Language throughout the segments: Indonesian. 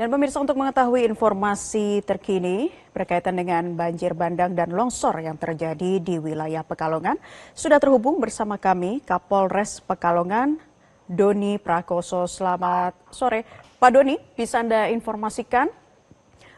Dan pemirsa, untuk mengetahui informasi terkini berkaitan dengan banjir bandang dan longsor yang terjadi di wilayah Pekalongan, sudah terhubung bersama kami Kapolres Pekalongan, Doni Prakoso. Selamat sore. Pak Doni, bisa Anda informasikan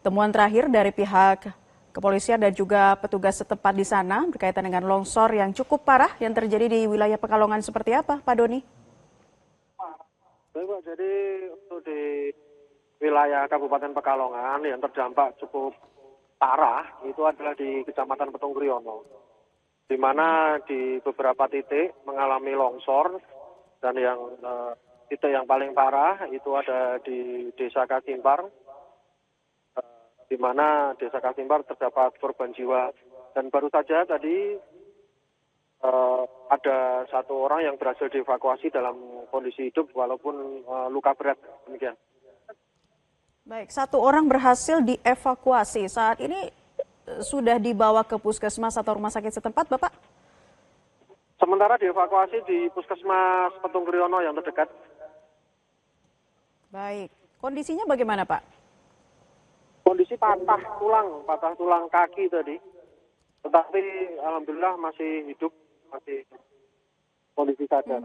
temuan terakhir dari pihak kepolisian dan juga petugas setempat di sana berkaitan dengan longsor yang cukup parah yang terjadi di wilayah Pekalongan seperti apa, Pak Doni? Baik, Pak. Jadi untuk di wilayah Kabupaten Pekalongan yang terdampak cukup parah itu adalah di Kecamatan Petung Kriono, di mana di beberapa titik mengalami longsor dan yang titik yang paling parah itu ada di Desa Kasimpar, di mana Desa Kasimpar terdapat korban jiwa. Dan baru saja tadi ada satu orang yang berhasil dievakuasi dalam kondisi hidup walaupun luka berat, demikian. Baik, satu orang berhasil dievakuasi. Saat ini sudah dibawa ke puskesmas atau rumah sakit setempat, Bapak? Sementara dievakuasi di Puskesmas Petung Kriono yang terdekat. Baik, kondisinya bagaimana, Pak? Kondisi patah tulang kaki tadi. Tetapi alhamdulillah masih hidup, masih kondisi sadar.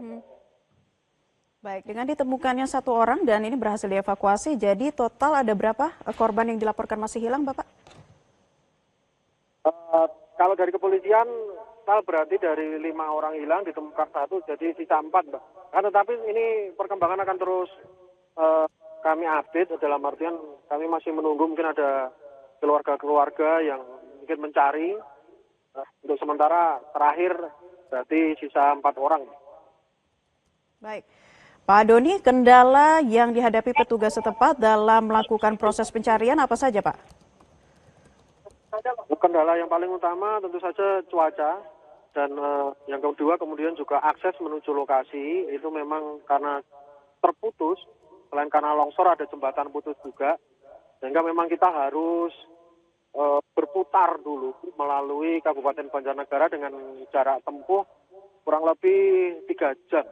Baik, dengan ditemukannya satu orang dan ini berhasil dievakuasi, jadi total ada berapa korban yang dilaporkan masih hilang, Bapak? Kalau dari kepolisian, berarti dari 5 orang hilang ditemukan 1, jadi sisa 4, Mbak. Tetapi ini perkembangan akan terus kami update, dalam artian kami masih menunggu mungkin ada keluarga-keluarga yang mungkin mencari. Untuk sementara terakhir berarti sisa 4 orang. Baik. Pak Doni, kendala yang dihadapi petugas setempat dalam melakukan proses pencarian apa saja, Pak? Kendala yang paling utama tentu saja cuaca, dan yang kedua kemudian juga akses menuju lokasi itu memang karena terputus, selain karena longsor ada jembatan putus juga, sehingga memang kita harus berputar dulu melalui Kabupaten Banjarnegara dengan jarak tempuh kurang lebih 3 jam.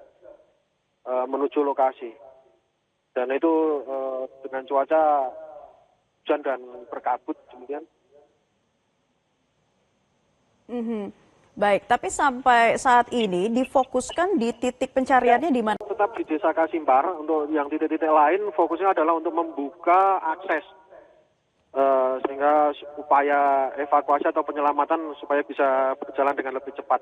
Menuju lokasi, dan itu dengan cuaca hujan dan berkabut demikian. Baik, tapi sampai saat ini difokuskan di titik pencariannya di mana? Tetap di Desa Kasimpar. Untuk yang titik-titik lain fokusnya adalah untuk membuka akses sehingga upaya evakuasi atau penyelamatan supaya bisa berjalan dengan lebih cepat.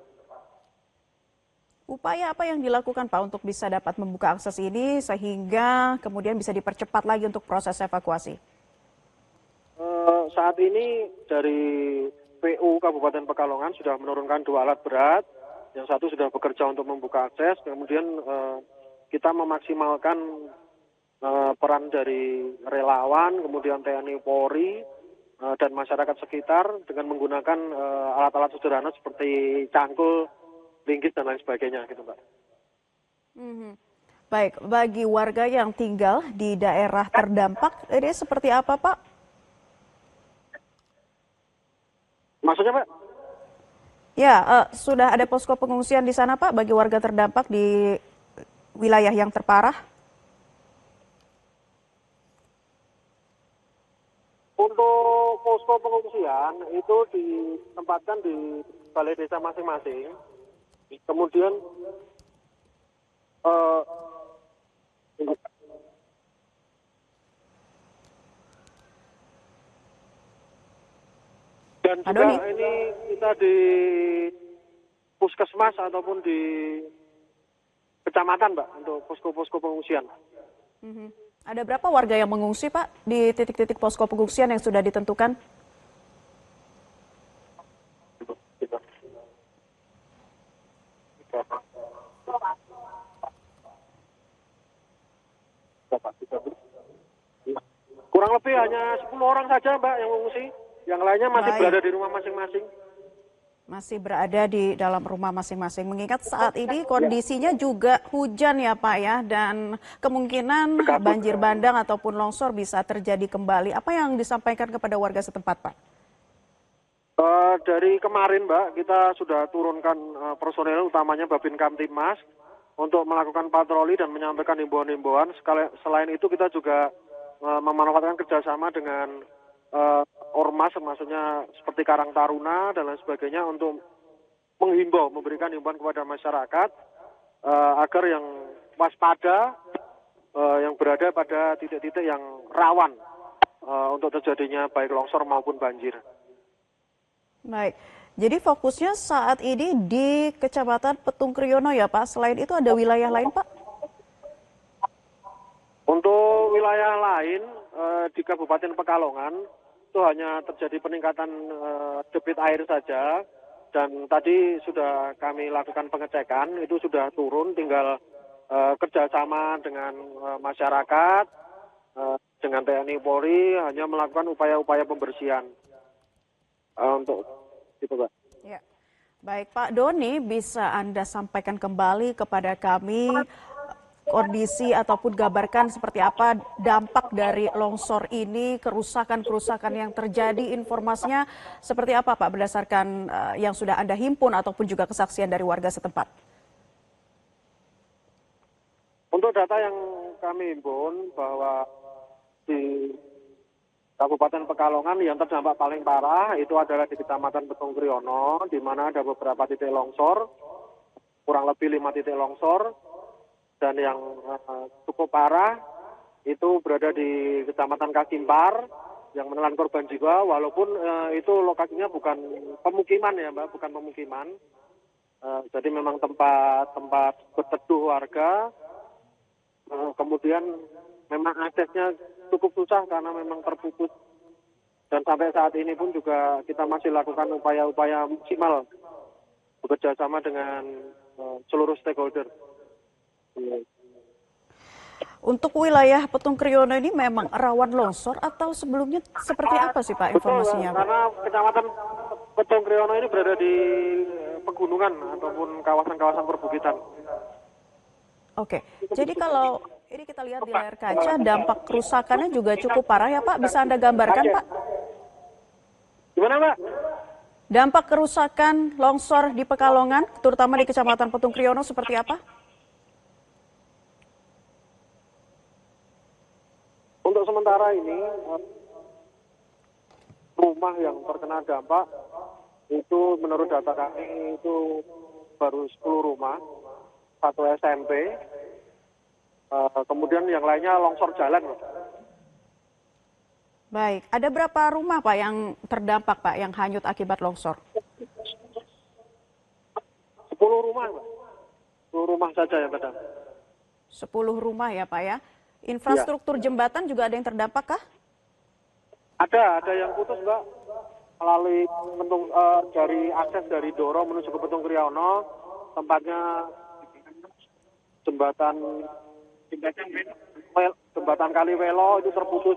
Upaya apa yang dilakukan, Pak, untuk bisa dapat membuka akses ini sehingga kemudian bisa dipercepat lagi untuk proses evakuasi? Saat ini dari PU Kabupaten Pekalongan sudah menurunkan 2 alat berat, yang satu sudah bekerja untuk membuka akses, kemudian kita memaksimalkan peran dari relawan, kemudian TNI Polri, dan masyarakat sekitar dengan menggunakan alat-alat sederhana seperti cangkul, linggis dan lain sebagainya gitu, Mbak. Baik, bagi warga yang tinggal di daerah terdampak ini seperti apa, Pak? Maksudnya, Pak? Ya, sudah ada posko pengungsian di sana, Pak, bagi warga terdampak di wilayah yang terparah? Untuk posko pengungsian itu ditempatkan di balai desa masing-masing. Kemudian dan juga ini kita di puskesmas ataupun di kecamatan, Mbak, untuk posko-posko pengungsian. Ada berapa warga yang mengungsi, Pak, di titik-titik posko pengungsian yang sudah ditentukan? Kurang lebih hanya 10 orang saja, Mbak, yang mengungsi. Yang lainnya masih berada di rumah masing-masing. Masih berada di dalam rumah masing-masing. Mengingat saat ini kondisinya juga hujan ya, Pak, ya, dan kemungkinan banjir bandang ataupun longsor bisa terjadi kembali. Apa yang disampaikan kepada warga setempat, Pak? Dari kemarin, Mbak, kita sudah turunkan personel utamanya Babin Kamtibmas untuk melakukan patroli dan menyampaikan himbauan-himbauan. Selain itu kita juga memanfaatkan kerjasama dengan ormas, maksudnya seperti Karang Taruna dan lain sebagainya untuk menghimbau, memberikan himbauan kepada masyarakat agar yang waspada, yang berada pada titik-titik yang rawan untuk terjadinya baik longsor maupun banjir. Baik, jadi fokusnya saat ini di Kecamatan Petung Kriono ya Pak. Selain itu ada wilayah lain Pak? Untuk wilayah lain di Kabupaten Pekalongan itu hanya terjadi peningkatan debit air saja, dan tadi sudah kami lakukan pengecekan, itu sudah turun, tinggal kerjasama dengan masyarakat, dengan TNI Polri hanya melakukan upaya-upaya pembersihan untuk itu Pak. Ya. Baik Pak Doni, bisa Anda sampaikan kembali kepada kami kondisi ataupun gambarkan seperti apa dampak dari longsor ini, kerusakan-kerusakan yang terjadi, informasinya seperti apa Pak berdasarkan yang sudah Anda himpun ataupun juga kesaksian dari warga setempat? Untuk data yang kami himpun bahwa di Kabupaten Pekalongan yang terdampak paling parah itu adalah di Kecamatan Petung Kriono, di mana ada beberapa titik longsor, kurang lebih 5 titik longsor, dan yang cukup parah itu berada di Kecamatan Kakimpar yang menelan korban jiwa, walaupun itu lokasinya bukan pemukiman ya Mbak, bukan pemukiman. Jadi memang tempat berteduh warga. Kemudian memang aksesnya cukup susah karena memang terputus. Dan sampai saat ini pun juga kita masih lakukan upaya-upaya maksimal bekerja sama dengan seluruh stakeholder. Untuk wilayah Petung Kriono ini memang rawan longsor atau sebelumnya seperti apa sih Pak informasinya? Pak? Karena Kecamatan Petung Kriono ini berada di pegunungan ataupun kawasan-kawasan perbukitan. Oke, jadi kalau ini kita lihat di layar kaca, dampak kerusakannya juga cukup parah ya Pak, bisa Anda gambarkan Pak? Gimana Pak? Dampak kerusakan longsor di Pekalongan, terutama di Kecamatan Petung Kriono seperti apa? Untuk sementara ini, rumah yang terkena dampak itu menurut data kami itu baru 10 rumah, 1 SMP, kemudian yang lainnya longsor jalan. Baik, ada berapa rumah Pak yang terdampak Pak, yang hanyut akibat longsor? 10 rumah, Pak. 10 rumah saja yang terdampak. 10 rumah ya Pak ya. Infrastruktur jembatan juga ada yang terdampak kah? Ada yang putus Mbak, melalui dari akses dari Doro menuju ke Petung Kriono, tempatnya jembatan Kaliwelo itu terputus,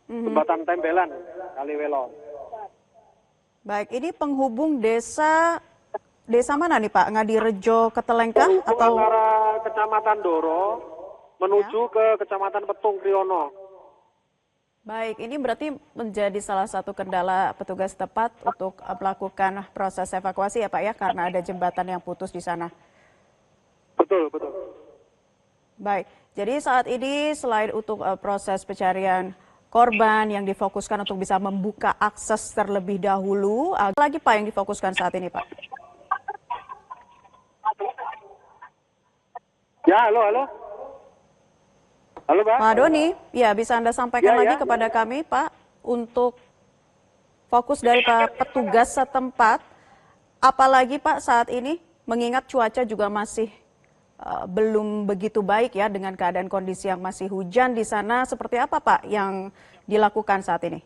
jembatan Tembelan Kaliwelo. Baik, ini penghubung desa mana nih Pak? Ngadirejo Ketelengkah atau antara Kecamatan Doro menuju ke Kecamatan Petung Kriono. Baik, ini berarti menjadi salah satu kendala petugas tepat untuk melakukan proses evakuasi ya Pak ya, karena ada jembatan yang putus di sana. Betul. Baik, jadi saat ini selain untuk proses pencarian korban yang difokuskan untuk bisa membuka akses terlebih dahulu, apa lagi Pak yang difokuskan saat ini Pak? Ya, halo. Halo, Pak. Pak Doni, ya bisa Anda sampaikan lagi kepada kami, Pak, untuk fokus dari Pak petugas setempat, apalagi Pak saat ini, mengingat cuaca juga masih belum begitu baik ya, dengan keadaan kondisi yang masih hujan di sana, seperti apa Pak yang dilakukan saat ini?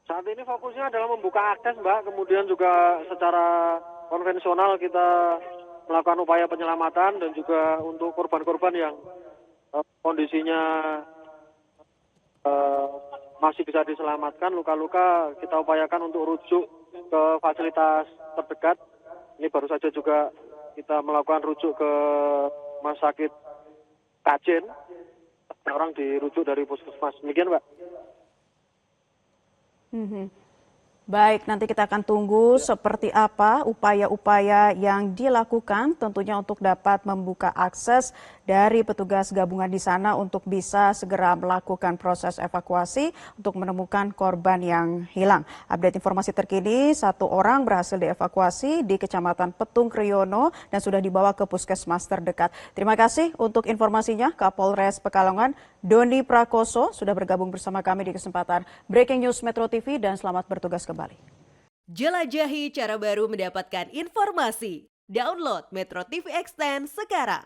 Saat ini fokusnya adalah membuka akses, Mbak, kemudian juga secara konvensional kita melakukan upaya penyelamatan dan juga untuk korban-korban yang kondisinya masih bisa diselamatkan, luka-luka kita upayakan untuk rujuk ke fasilitas terdekat. Ini baru saja juga kita melakukan rujuk ke Rumah Sakit Kajen, orang dirujuk dari puskesmas. Demikian, Mbak. Baik, nanti kita akan tunggu seperti apa upaya-upaya yang dilakukan tentunya untuk dapat membuka akses dari petugas gabungan di sana untuk bisa segera melakukan proses evakuasi untuk menemukan korban yang hilang. Update informasi terkini, 1 orang berhasil dievakuasi di Kecamatan Petung Kriyono dan sudah dibawa ke puskesmas terdekat. Terima kasih untuk informasinya Kapolres Pekalongan, Doni Prakoso sudah bergabung bersama kami di kesempatan Breaking News Metro TV dan selamat bertugas kembali. Jelajahi cara baru mendapatkan informasi. Download Metro TV Extend sekarang.